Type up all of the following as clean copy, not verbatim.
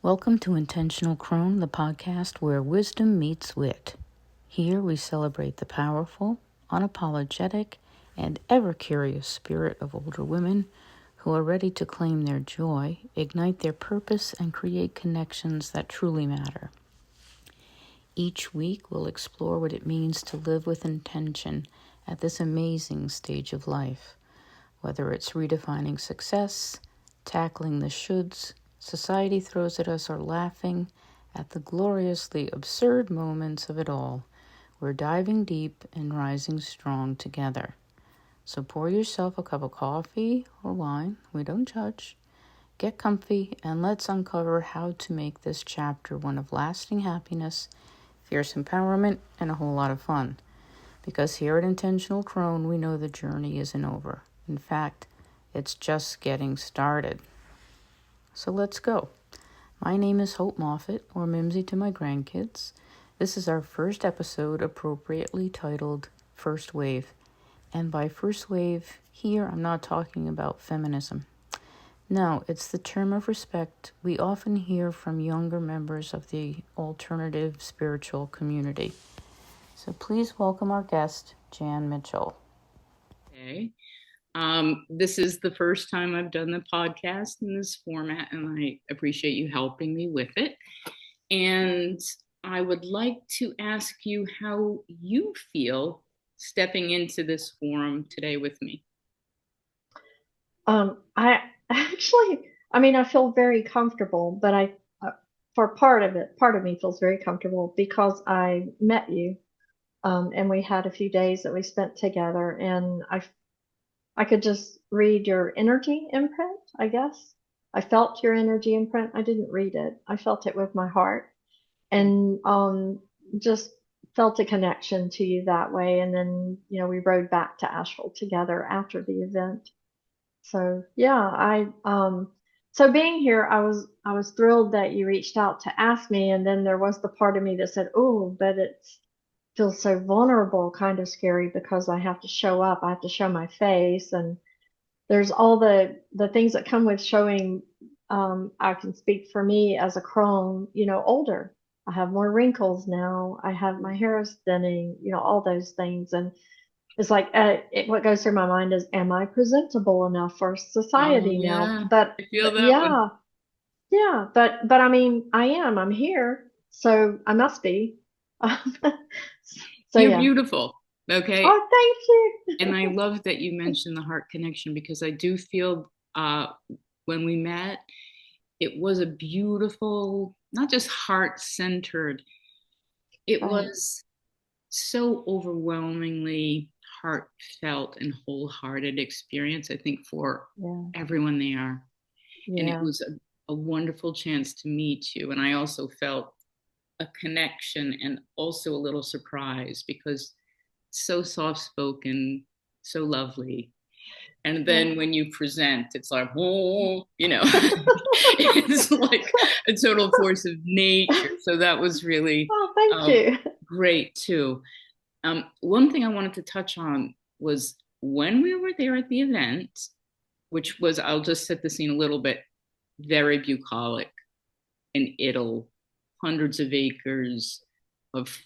Welcome to Intentional Crone, the podcast where wisdom meets wit. Here we celebrate the powerful, unapologetic, and ever-curious spirit of older women who are ready to claim their joy, ignite their purpose, and create connections that truly matter. Each week we'll explore what it means to live with intention at this amazing stage of life, whether it's redefining success, tackling the shoulds society throws at us, or laughing at the gloriously absurd moments of it all. We're diving deep and rising strong together. So pour yourself a cup of coffee or wine, we don't judge. Get comfy and let's uncover how to make this chapter one of lasting happiness, fierce empowerment, and a whole lot of fun. Because here at Intentional Crone, we know the journey isn't over. In fact, it's just getting started. So let's go. My name is Hope Moffat, or Mimsy to my grandkids. This is our first episode, appropriately titled First Wave. And by first wave, here I'm not talking about feminism. No, it's the term of respect we often hear from younger members of the alternative spiritual community. So please welcome our guest, Jan Mitchell. Okay. This is the first time I've done the podcast in this format, and I appreciate you helping me with it. And I would like to ask you how you feel stepping into this forum today with me. I feel very comfortable, but for part of me feels very comfortable because I met you, and we had a few days that we spent together, and I could just read your energy imprint, I guess. I felt your energy imprint. I didn't read it. I felt it with my heart, and just felt a connection to you that way. And then, we rode back to Asheville together after the event. So yeah, so being here, I was thrilled that you reached out to ask me, and then there was the part of me that said, "Oh, but it feels so vulnerable, kind of scary because I have to show up, I have to show my face, and there's all the things that come with showing." I can speak for me as a crone, older. I have more wrinkles now. I have my hair is thinning, all those things, and it's like what goes through my mind is, am I presentable enough for society now? Yeah, But, I feel but that one. yeah, but I mean, I'm here, so I must be. So You're yeah. beautiful. Okay. Oh, thank you. And I love that you mentioned the heart connection, because I do feel when we met, it was a beautiful, not just heart centered, it Right. was so overwhelmingly heartfelt and wholehearted experience, I think, for everyone there. And it was a wonderful chance to meet you. And I also felt a connection and also a little surprise, because so soft spoken, so lovely. And then when you present, it's like, oh, it's like a total force of nature. So that was really thank you. great too. One thing I wanted to touch on was when we were there at the event, which was, I'll just set the scene a little bit, very bucolic and idle, hundreds of acres of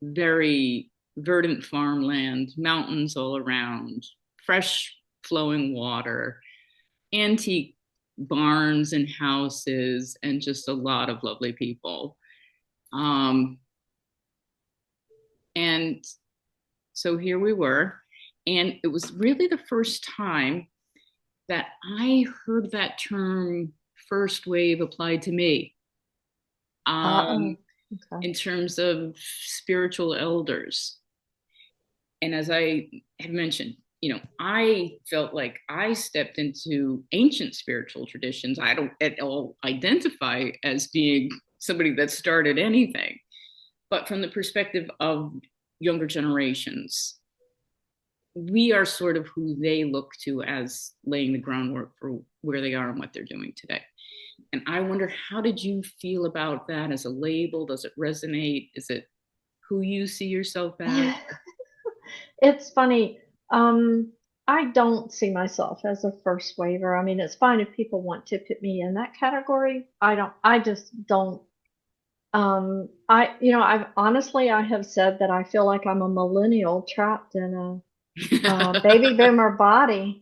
very verdant farmland, mountains all around, fresh flowing water, antique barns and houses, and just a lot of lovely people. And so here we were, and it was really the first time that I heard that term first wave applied to me. Okay. In terms of spiritual elders. And as I had mentioned, I felt like I stepped into ancient spiritual traditions. I don't at all identify as being somebody that started anything, but from the perspective of younger generations, we are sort of who they look to as laying the groundwork for where they are and what they're doing today. And I wonder, how did you feel about that as a label? Does it resonate? Is it who you see yourself as? It's funny. I don't see myself as a first waver. I mean, it's fine if people want to put me in that category. I just don't. I've honestly, I have said that I feel like I'm a millennial trapped in a baby boomer body.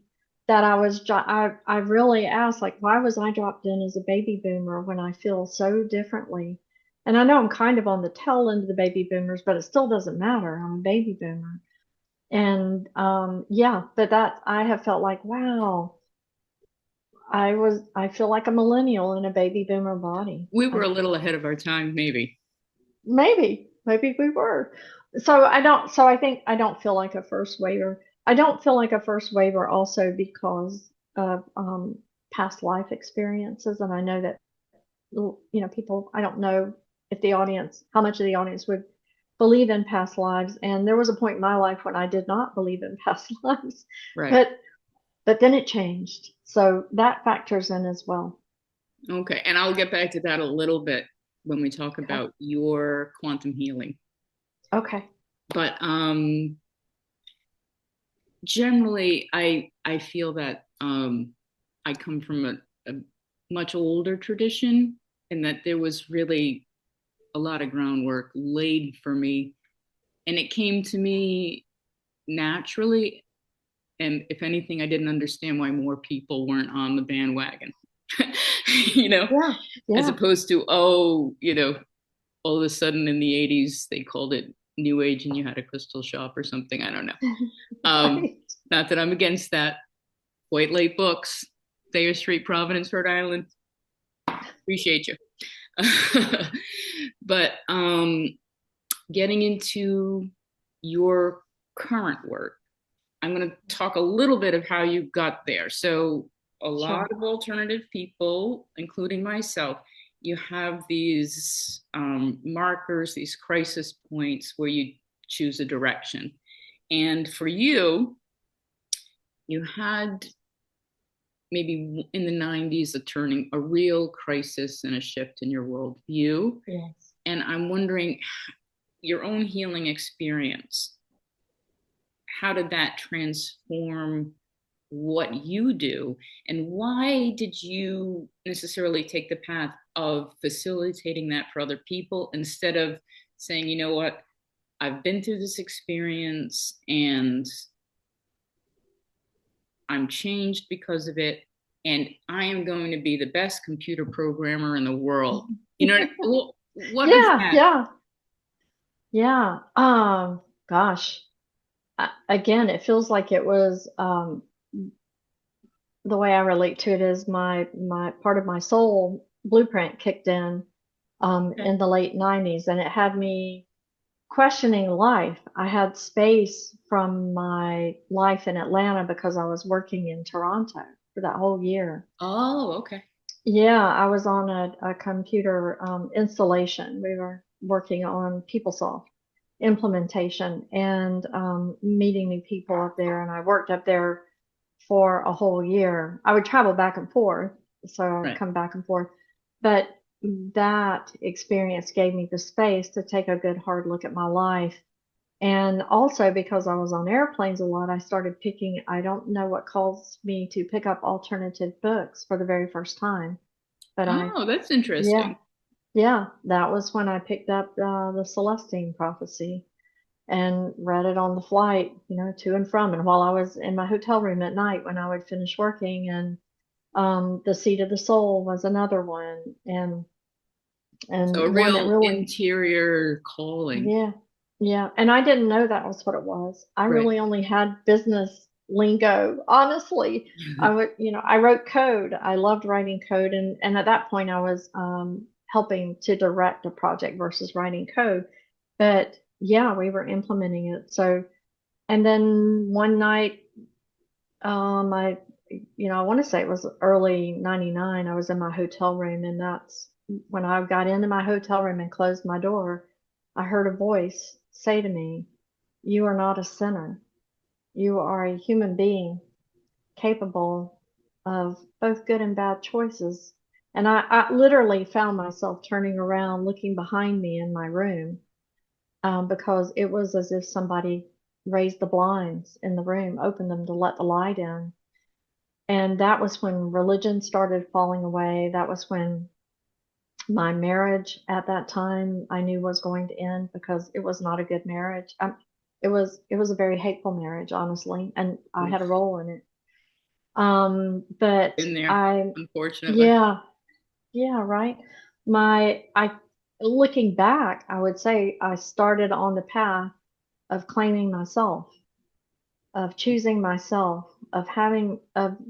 That I really asked, like, why was I dropped in as a baby boomer when I feel so differently? And I know I'm kind of on the tail end of the baby boomers, but it still doesn't matter. I'm a baby boomer. And yeah, but that I have felt like, wow, I feel like a millennial in a baby boomer body. We were a little ahead of our time, maybe. Maybe we were. So I think I don't feel like a first waiver. I don't feel like a first waiver also because of past life experiences. And I know that, people, I don't know if the audience, how much of the audience would believe in past lives. And there was a point in my life when I did not believe in past lives, Right. but then it changed. So that factors in as well. Okay. And I'll get back to that a little bit when we talk Okay. about your quantum healing. Okay. But generally, I feel that I come from a much older tradition, and that there was really a lot of groundwork laid for me, and it came to me naturally. And if anything, I didn't understand why more people weren't on the bandwagon. Yeah. As Yeah. opposed to, all of a sudden in the 80s they called it new age and you had a crystal shop or something. I don't know. Right. Not that I'm against that. White Lake Books, Thayer Street, Providence, Rhode Island. Appreciate you. But getting into your current work, I'm going to talk a little bit of how you got there. So a lot Sure. of alternative people, including myself, you have these markers, these crisis points where you choose a direction. And for you, you had maybe in the 90s a real crisis and a shift in your worldview. Yes. And I'm wondering, your own healing experience, how did that transform what you do? And why did you necessarily take the path of facilitating that for other people instead of saying, you know what, I've been through this experience and I'm changed because of it, and I am going to be the best computer programmer in the world? You know, what was Yeah, that? yeah, yeah. Gosh. Again, it feels like it was the way I relate to it is my part of my soul blueprint kicked in the late 90s, and it had me questioning life. I had space from my life in Atlanta because I was working in Toronto for that whole year. Oh, okay. Yeah, I was on a computer installation. We were working on PeopleSoft implementation and meeting new people up there. And I worked up there for a whole year. I would travel back and forth, so I'd Right. come back and forth. But that experience gave me the space to take a good hard look at my life. And also because I was on airplanes a lot, I started picking, I don't know what caused me to pick up alternative books for the very first time. But Oh, that's yeah, interesting. yeah, that was when I picked up the Celestine Prophecy and read it on the flight, to and from. And while I was in my hotel room at night when I would finish working, and The Seat of the Soul was another one, So and a one that real really, interior calling. yeah, yeah. And I didn't know that was what it was. I Right. really only had business lingo. Honestly, I wrote code. I loved writing code, and at that point, I was helping to direct a project versus writing code. But yeah, we were implementing it. So, and then one night, I want to say it was early '99. I was in my hotel room, and that's when I got into my hotel room and closed my door. I heard a voice say to me, "You are not a sinner. You are a human being capable of both good and bad choices." And I literally found myself turning around, looking behind me in my room, because it was as if somebody raise the blinds in the room, open them to let the light in. And that was when religion started falling away. That was when my marriage at that time I knew was going to end because it was not a good marriage. It was a very hateful marriage, honestly, and I Oof. had a role in it. But In there, I, unfortunately. yeah, yeah, right. I looking back, I would say I started on the path of claiming myself, of choosing myself, of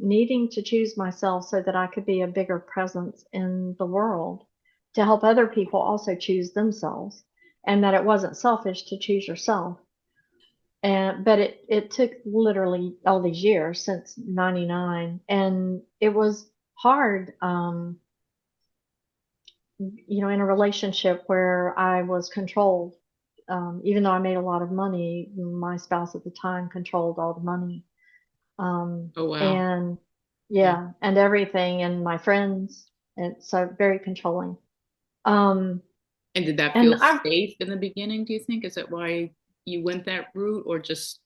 needing to choose myself so that I could be a bigger presence in the world to help other people also choose themselves, and that it wasn't selfish to choose yourself. And but it took literally all these years since 99, and it was hard, in a relationship where I was controlled. Even though I made a lot of money, my spouse at the time controlled all the money. Oh, wow. And Yeah. yeah, and everything, and my friends, and so very controlling. Um, And did that and feel safe in the beginning, do you think? Is that why you went that route or just,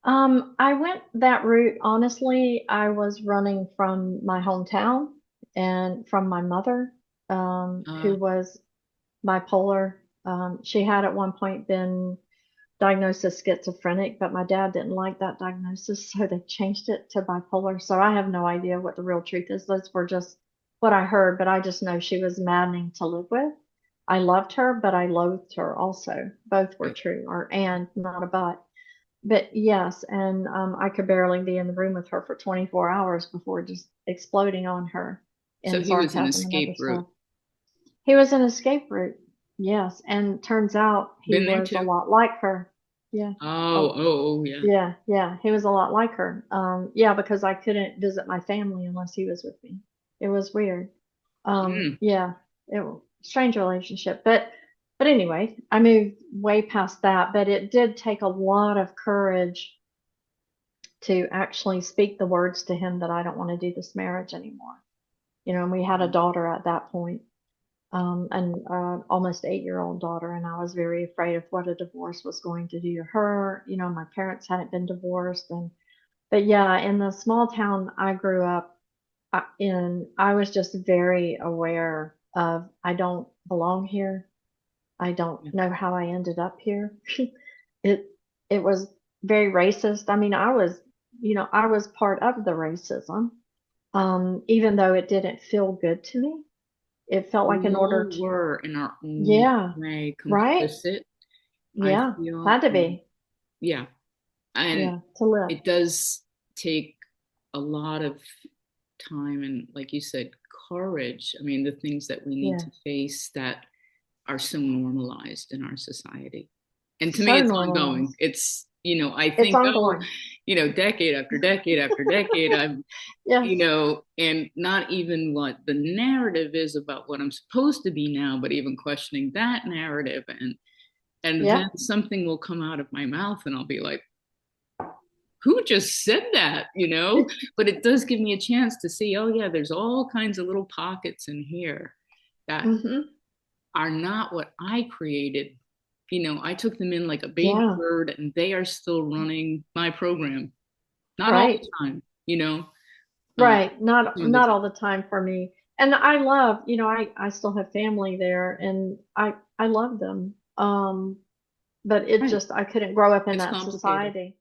I went that route. Honestly, I was running from my hometown and from my mother, who uh, was bipolar. She had at one point been diagnosed as schizophrenic, but my dad didn't like that diagnosis, so they changed it to bipolar. So I have no idea what the real truth is. Those were just what I heard, but I just know she was maddening to live with. I loved her, but I loathed her also. Both were right. true, or and not a but. But yes, and I could barely be in the room with her for 24 hours before just exploding on her So in he was an sarcasm and other escape route. stuff. He was an escape route, yes, and turns out he Been there was a too. lot like her. Yeah. Oh, Oh, oh, oh, yeah. yeah, yeah, he was a lot like her. Yeah, because I couldn't visit my family unless he was with me. It was weird. Mm. Yeah, it was a strange relationship, but anyway, I moved way past that. But it did take a lot of courage to actually speak the words to him that I don't want to do this marriage anymore. And we had a daughter at that point, and almost 8-year-old daughter, and I was very afraid of what a divorce was going to do to her. My parents hadn't been divorced, but yeah, in the small town I grew up in, I was just very aware of I don't belong here. I don't Yeah. know how I ended up here. it it was very racist. I mean, I was part of the racism, even though it didn't feel good to me. It felt like We in order all to, were in our own yeah, way right? complicit, I Yeah, feel. had to be, Yeah. And yeah, to live. it does take a lot of time and, like you said, courage. I mean, the things that we need Yeah, to face that are so normalized in our society. And to me, so it's ongoing. normalized. It's, I It's think, oh, ongoing. decade after decade after decade, I've, Yes. and not even what the narrative is about what I'm supposed to be now, but even questioning that narrative. And then Yep. something will come out of my mouth and I'll be like, who just said that, But it does give me a chance to see, oh yeah, there's all kinds of little pockets in here that Hmm. are not what I created. I took them in like a baby Yeah. bird and they are still running my program. Not all the Right. time. Um, Right. Not some of the not time. all the time for me. And I love, I still have family there, and I love them. But it Right. just I couldn't grow up in It's that complicated. society.